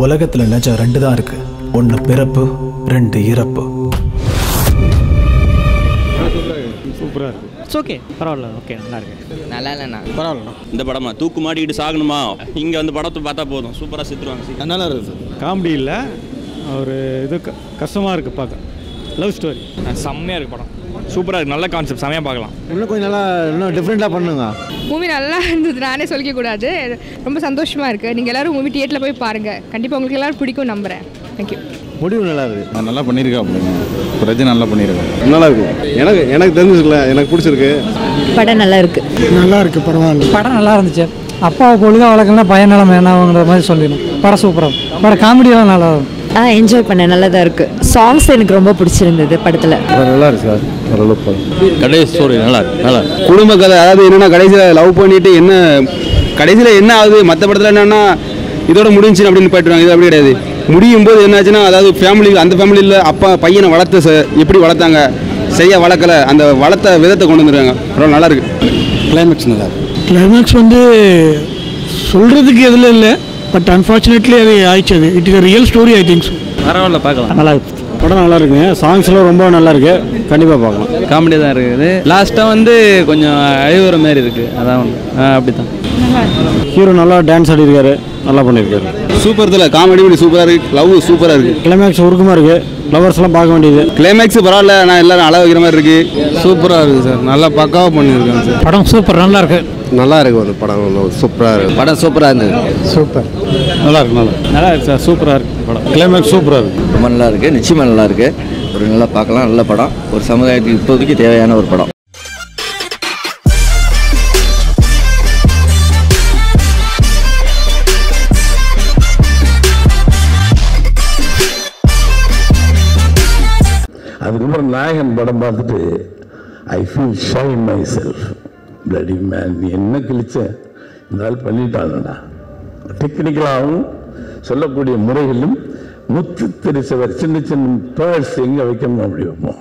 உலகத்துல நிஜம் 2 தான் இருக்கு. 1 பிறப்பு, 2 இறப்பு. சூப்பராக இருக்கு. இட்ஸ் ஓகே, பரவாயில்ல, ஓகே, நல்லா இருக்கு. நல்லா இல்லைண்ணா, பரவாயில்லண்ணா. இந்த படமா தூக்கு மாட்டிக்கிட்டு சாகணுமா, இங்கே வந்து படத்தை பார்த்தா போதும், சூப்பராக சித்துருவாங்க. நல்லா இருக்குது. காமெடி இல்லை, ஒரு இது கஷ்டமாக இருக்குது பார்க்க. லவ் ஸ்டோரி செம்மையாக இருக்குது படம். சூப்பராக இருக்குது, நல்ல கான்செப்ட், செம்மையாக பார்க்கலாம். இன்னும் கொஞ்சம் நல்லா இன்னும் டிஃப்ரெண்ட்டாக பண்ணுங்க. மூவி நல்லா இருந்தது, நானே சொல்லிக்க கூடாது. ரொம்ப சந்தோஷமாக இருக்குது. நீங்கள் எல்லோரும் மூவி தியேட்டரில் போய் பாருங்கள். கண்டிப்பாக உங்களுக்கு எல்லோரும் பிடிக்கும் நம்புகிறேன். தேங்க்யூ. முடிவு நல்லா இருக்குது. நல்லா பண்ணியிருக்கா அப்படின்னு பிரஜை நல்லா பண்ணியிருக்கேன். நல்லா இருக்குது. எனக்கு தெரிஞ்சுக்கல, எனக்கு பிடிச்சிருக்கு. படம் நல்லா இருக்கு. நல்லா இருக்குது, பரவாயில்ல. படம் நல்லா இருந்துச்சு. அப்பாவை ஒழுங்காக வளர்க்கணும்னா பையன் நிலமை என்னங்கிற மாதிரி சொல்லிடணும். படம் சூப்பராக, படம் காமெடியெல்லாம் நல்லா இருக்கும். என்ஜாய் பண்ணேன், நல்லா தான் இருக்குது. சாங்ஸ் எனக்கு ரொம்ப பிடிச்சிருந்தது படத்தில். நல்லா இருக்கு சார், ஓரளவுக்கு. கடைசி ஸ்டோரி நல்லா இருக்கு, நல்லா குடும்ப கதை. அதாவது என்னென்னா கடைசியில் லவ் பண்ணிட்டு என்ன கடைசியில் என்ன ஆகுது, மற்ற படத்தில் என்னென்னா இதோட முடிஞ்சுன்னு அப்படின்னு போய்ட்டுருவாங்க. இது அப்படி கிடையாது. முடியும் போது என்னாச்சுன்னா, அதாவது ஃபேமிலி, அந்த ஃபேமிலியில் அப்பா பையனை எப்படி வளர்த்தாங்க, சரியாக வளர்க்கலை, அந்த வளர்த்த விதத்தை கொண்டு வந்துருக்காங்க. அப்புறம் நல்லா இருக்கு. கிளைமேக்ஸ் நல்லா இருக்கு. கிளைமேக்ஸ் வந்து சொல்கிறதுக்கு எதில் இல்லை, பட் அன்ஃபார்ச்சுனேட்லி அது ஆயிடுச்சு. அது it is real story. I think so. பரவாயில்ல, பார்க்கலாம். நல்லா இருக்கு. படம் நல்லா இருக்குங்க. சாங்ஸ்லாம் ரொம்ப நல்லா இருக்கு. கண்டிப்பாக பார்க்கலாம். காமெடி தான் இருக்குது. லாஸ்ட்டாக வந்து கொஞ்சம் அழுகுற மாதிரி இருக்குது, அதான் ஒன்று. அப்படி தான். ஹீரோ நல்லா டான்ஸ் ஆடிருக்காரு, நல்லா பண்ணியிருக்காரு. சூப்பர் இதில் காமெடி சூப்பராக இருக்குது, லவ் சூப்பராக இருக்குது. கிளைமேக்ஸ் உருக்கமாக இருக்குது, லவர்ஸ்லாம் பார்க்க வேண்டியது. கிளைமேக்ஸ் பரவாயில்ல, ஆனால் எல்லாரும் அழ வைக்கிற மாதிரி இருக்குது. சூப்பராக இருக்குது சார், நல்லா பக்காவாக பண்ணியிருக்காங்க சார். படம் சூப்பர், நல்லா இருக்கு. நல்லா இருக்கு. ஒரு படம் சூப்பராக இருக்குது. படம் சூப்பராக இருந்தது. சூப்பர், நல்லா இருக்கு. நல்லா இருக்கு சார், சூப்பராக இருக்குது படம். கிளைமேக்ஸ் சூப்பராக இருக்குது. ரொம்ப நல்லா இருக்குது, நிச்சயமாக நல்லா இருக்குது. ஒரு நல்லா பார்க்கலாம், நல்ல படம். ஒரு சமுதாயத்துக்கு இப்போதைக்கு தேவையான ஒரு படம். அதுக்கப்புறம் நாயகன் படம் பார்த்துட்டு I feel shy my self. Bloody man, நீ என்ன கிழிச்ச இருந்தாலும் பண்ணிட்டாங்கடா. டெக்னிக்கலாகவும் சொல்லக்கூடிய முறைகளும் முத்து தெரிசவர் சின்ன சின்ன பேர்ஸ் எங்கே வைக்கணும் அப்படி வைப்போம்.